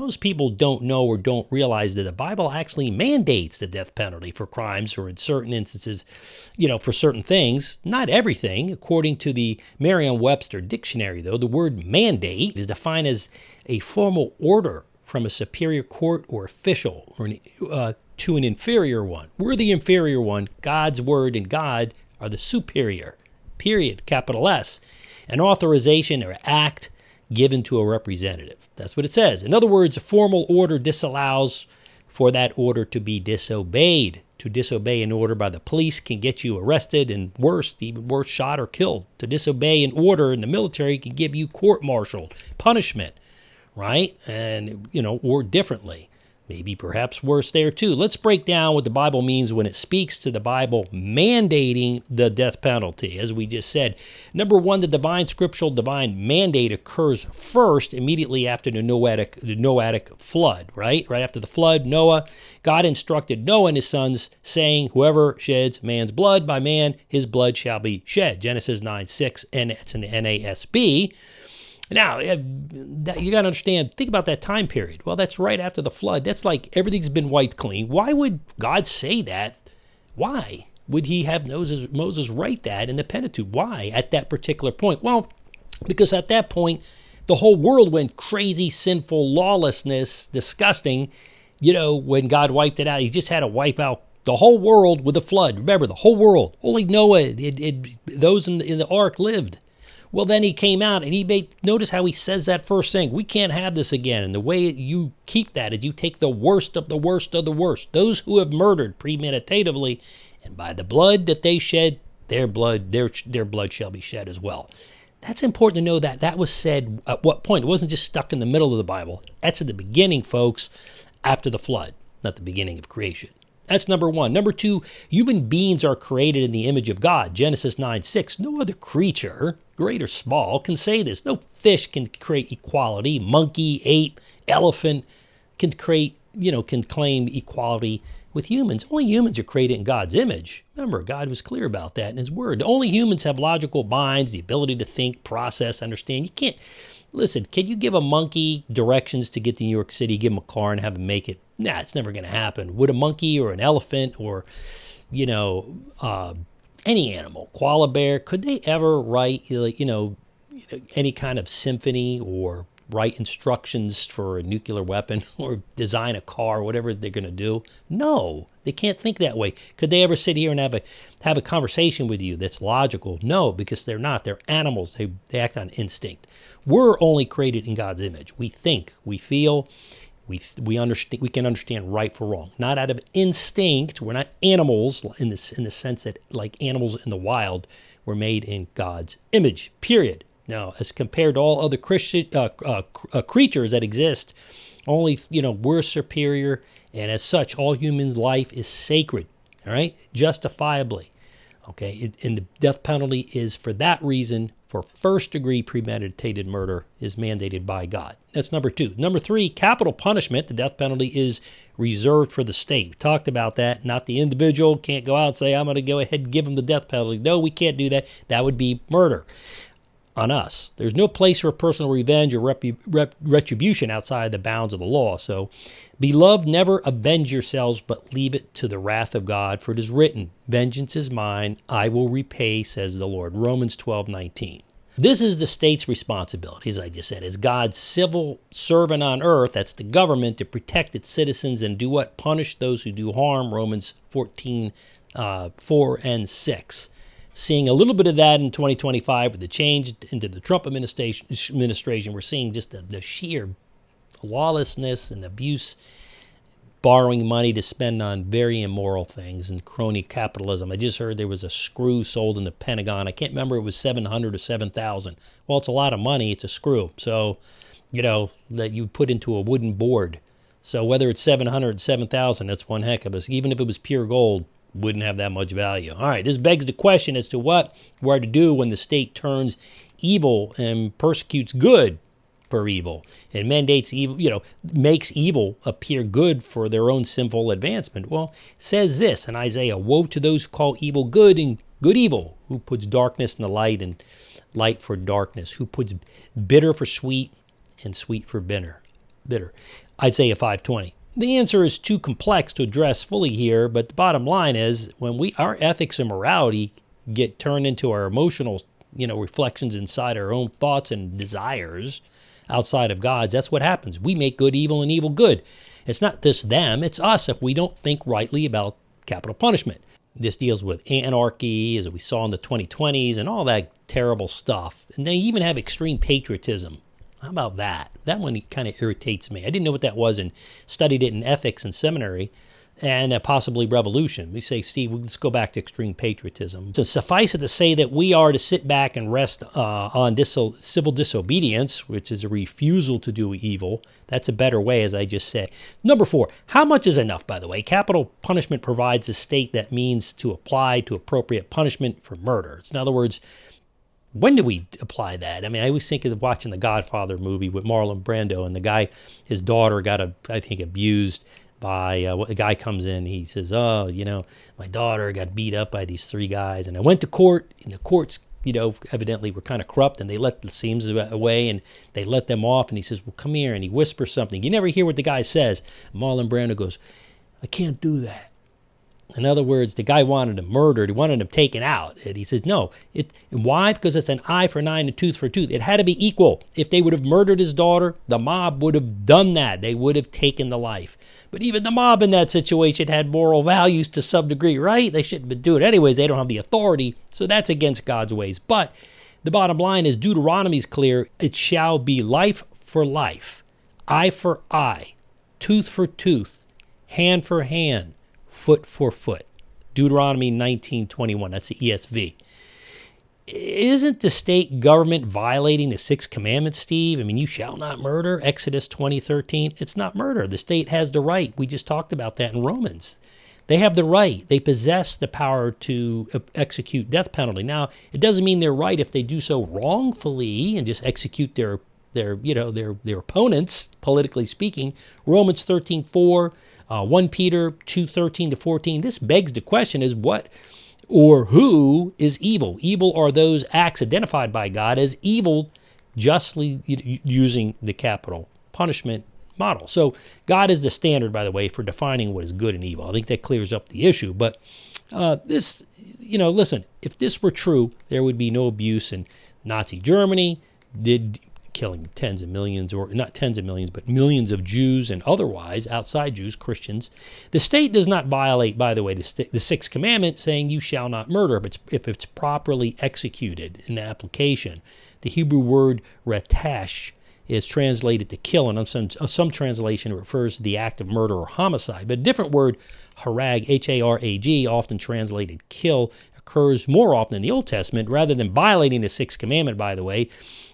most people don't know or don't realize that the Bible actually mandates the death penalty for crimes, or in certain instances, for certain things. Not everything. According to the Merriam-Webster dictionary, though, the word mandate is defined as a formal order from a superior court or official to an inferior one. We're the inferior one. God's word and God are the superior, period, capital S. An authorization or act given to a representative. That's what it says. In other words, a formal order disallows for that order to be disobeyed. To disobey an order by the police can get you arrested and even worse, shot or killed. To disobey an order in the military can give you court-martialed, punishment, right? And, or differently. Maybe perhaps worse there too. Let's break down what the Bible means when it speaks to the Bible mandating the death penalty. As we just said, number one, the divine mandate occurs first, immediately after the Noahic flood, right? Right after the flood, Noah, God instructed Noah and his sons, saying, "Whoever sheds man's blood, by man his blood shall be shed." Genesis 9:6, and it's an NASB. Now, you got to understand, think about that time period. Well, that's right after the flood. That's like everything's been wiped clean. Why would God say that? Why would he have Moses write that in the Pentateuch? Why at that particular point? Well, because at that point, the whole world went crazy, sinful, lawlessness, disgusting. When God wiped it out, he just had to wipe out the whole world with a flood. Remember, the whole world. Only Noah, those in the ark lived. Well, then he came out and notice how he says that first thing. We can't have this again. And the way you keep that is you take the worst of the worst of the worst. Those who have murdered premeditatively, and by the blood that they shed, their blood shall be shed as well. That's important to know that was said at what point. It wasn't just stuck in the middle of the Bible. That's at the beginning, folks, after the flood, not the beginning of creation. That's number one. Number two, human beings are created in the image of God. Genesis 9:6. No other creature, great or small, can say this. No fish can create equality. Monkey, ape, elephant can claim equality with humans. Only humans are created in God's image. Remember, God was clear about that in his word. Only humans have logical minds, the ability to think, process, understand. You can't, listen, can you give a monkey directions to get to New York City, give him a car and have him make it? Nah, it's never going to happen. Would a monkey or an elephant or, any animal, koala bear, could they ever write, any kind of symphony or write instructions for a nuclear weapon or design a car, whatever they're going to do? No, they can't think that way. Could they ever sit here and have a conversation with you that's logical? No, because they're not. They're animals. They act on instinct. We're only created in God's image. We think, we feel, we understand. We can understand right from wrong, not out of instinct. We're not animals in the sense that, like animals in the wild, we're made in God's image. Period. Now, as compared to all other creatures that exist, only we're superior, and as such, all humans' life is sacred. All right, justifiably. Okay, and the death penalty is for that reason. For first-degree premeditated murder is mandated by God. That's number two. Number three, capital punishment, the death penalty, is reserved for the state. We talked about that. Not the individual. Can't go out and say, I'm going to go ahead and give him the death penalty. No, we can't do that. That would be murder on us. There's no place for personal revenge or retribution outside the bounds of the law. So, beloved, never avenge yourselves, but leave it to the wrath of God, for it is written, vengeance is mine, I will repay, says the Lord. Romans 12:19. This is the state's responsibility, as I just said, as God's civil servant on earth, that's the government, to protect its citizens and do what? Punish those who do harm, Romans 14:4 and 6. Seeing a little bit of that in 2025 with the change into the Trump administration. We're seeing just the sheer lawlessness and abuse, borrowing money to spend on very immoral things and crony capitalism. I just heard there was a screw sold in the Pentagon. I can't remember, it was $700 or $7,000. Well, it's a lot of money. It's a screw. So, that you put into a wooden board. So whether it's $700, $7,000, that's one heck of a, even if it was pure gold, wouldn't have that much value. All right, this begs the question as to what we're to do when the state turns evil and persecutes good for evil and mandates evil, makes evil appear good for their own sinful advancement. Well, it says this in Isaiah, woe to those who call evil good and good evil, who puts darkness in the light and light for darkness, who puts bitter for sweet and sweet for bitter. Isaiah 5:20. The answer is too complex to address fully here, but the bottom line is when our ethics and morality get turned into our emotional, reflections inside our own thoughts and desires outside of God's, that's what happens. We make good evil and evil good. It's not just them, it's us if we don't think rightly about capital punishment. This deals with anarchy, as we saw in the 2020s, and all that terrible stuff. And they even have extreme patriotism. How about that? That one kind of irritates me. I didn't know what that was and studied it in ethics in seminary and possibly revolution. We say, Steve, let's go back to extreme patriotism. So suffice it to say that we are to sit back and rest on civil disobedience, which is a refusal to do evil. That's a better way, as I just said. Number 4, how much is enough, by the way? Capital punishment provides a state that means to apply to appropriate punishment for murder. In other words, when do we apply that? I mean, I always think of watching the Godfather movie with Marlon Brando, and the guy, his daughter got, abused by a guy comes in. He says, my daughter got beat up by these 3 guys, and I went to court, and the courts, evidently were kind of corrupt, and they let the seams away, and they let them off, and he says, well, come here, and he whispers something. You never hear what the guy says. Marlon Brando goes, I can't do that. In other words, the guy wanted him murdered. He wanted him taken out. And he says, no. Why? Because it's an eye for an eye and a tooth for a tooth. It had to be equal. If they would have murdered his daughter, the mob would have done that. They would have taken the life. But even the mob in that situation had moral values to some degree, right? They shouldn't do it anyways. They don't have the authority. So that's against God's ways. But the bottom line is Deuteronomy is clear. It shall be life for life, eye for eye, tooth for tooth, hand for hand, foot for foot. Deuteronomy 19:21. That's the ESV. Isn't the state government violating the 6th commandment, Steve? I mean, you shall not murder, Exodus 20:13. It's not murder. The state has the right. We just talked about that in Romans. They have the right. They possess the power to execute death penalty. Now, it doesn't mean they're right if they do so wrongfully and just execute their opponents, politically speaking. Romans 13:4. 1 Peter 2:13-14. This begs the question is what or who is evil? Evil are those acts identified by God as evil justly using the capital punishment model. So God is the standard, by the way, for defining what is good and evil. I think that clears up the issue. But listen, if this were true, there would be no abuse in Nazi Germany, killing tens of millions, or not tens of millions, but millions of Jews and otherwise, outside Jews, Christians. The state does not violate, by the way, the 6th commandment saying you shall not murder if it's properly executed in the application. The Hebrew word ratash is translated to kill, and on some translation it refers to the act of murder or homicide. But a different word, harag, H-A-R-A-G, often translated kill, occurs more often in the Old Testament. Rather than violating the 6th commandment, by the way,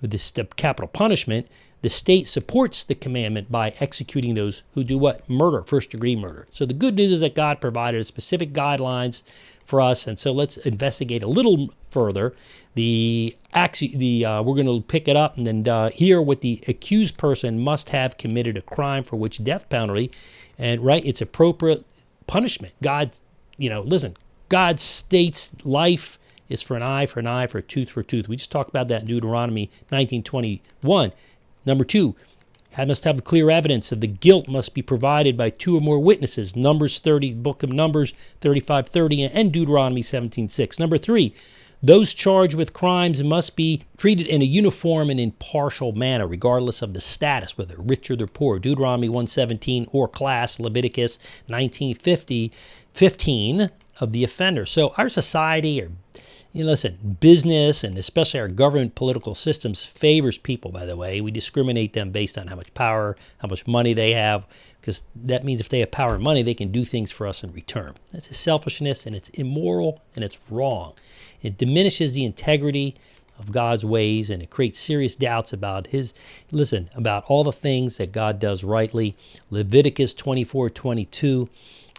this capital punishment, the state supports the commandment by executing those who do what? Murder, first-degree murder. So the good news is that God provided specific guidelines for us, and so let's investigate a little further. We're going to pick it up and then hear what the accused person must have committed a crime for which death penalty, and it's appropriate punishment. God states life is for an eye, for a tooth for a tooth. We just talked about that in Deuteronomy 19:21. Number 2, must have clear evidence of the guilt must be provided by 2 or more witnesses. Numbers 30, Book of Numbers 35:30, and Deuteronomy 17:6. Number 3, those charged with crimes must be treated in a uniform and impartial manner, regardless of the status, whether rich or they're poor. Deuteronomy 1:17, or class, Leviticus 19:15 of the offender. So our society, business, and especially our government political systems favors people, by the way. We discriminate them based on how much power, how much money they have, because that means if they have power and money, they can do things for us in return. That's a selfishness, and it's immoral, and it's wrong. It diminishes the integrity of God's ways, and it creates serious doubts about about all the things that God does rightly. Leviticus 24:22.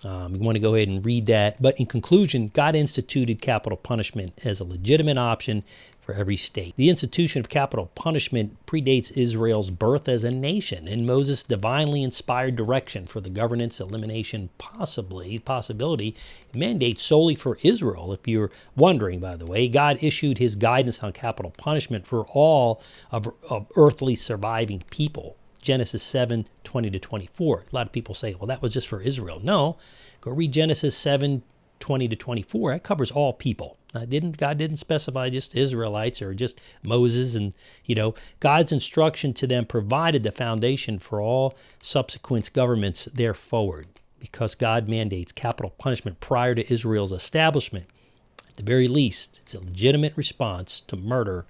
You want to go ahead and read that. But in conclusion, God instituted capital punishment as a legitimate option for every state. The institution of capital punishment predates Israel's birth as a nation, and Moses' divinely inspired direction for the governance elimination possibility mandates solely for Israel. If you're wondering, by the way, God issued his guidance on capital punishment for all of earthly surviving people. Genesis 7, 20 to 24. A lot of people say, well, that was just for Israel. No, go read Genesis 7, 20 to 24. That covers all people. God didn't specify just Israelites or just Moses. And, God's instruction to them provided the foundation for all subsequent governments there forward, because God mandates capital punishment prior to Israel's establishment. At the very least, it's a legitimate response to murder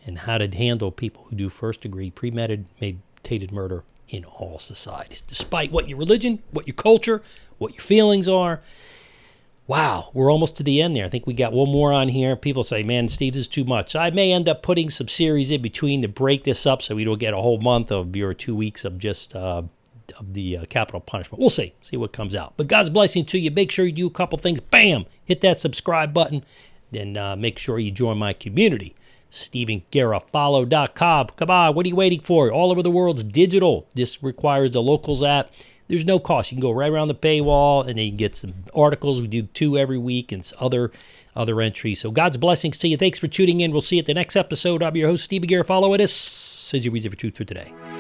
and how to handle people who do first-degree premeditated murder in all societies, despite what your religion, what your culture, what your feelings are. Wow, we're almost to the end there. I think we got one more on here. People say, man, Steve, this is too much. I may end up putting some series in between to break this up so we don't get a whole month of your 2 weeks of just of the capital punishment. We'll see what comes out. But God's blessing to you. Make sure you do a couple things. Bam! Hit that subscribe button. Then make sure you join my community. StephenGarofalo.com. Come on, what are you waiting for? All over the world's digital. This requires the Locals app. There's no cost. You can go right around the paywall, and then you can get some articles. We do 2 every week and other entries. So God's blessings to you. Thanks for tuning in. We'll see you at the next episode. I'm your host, Stephen Garofalo. This is your Reason for Truth for today.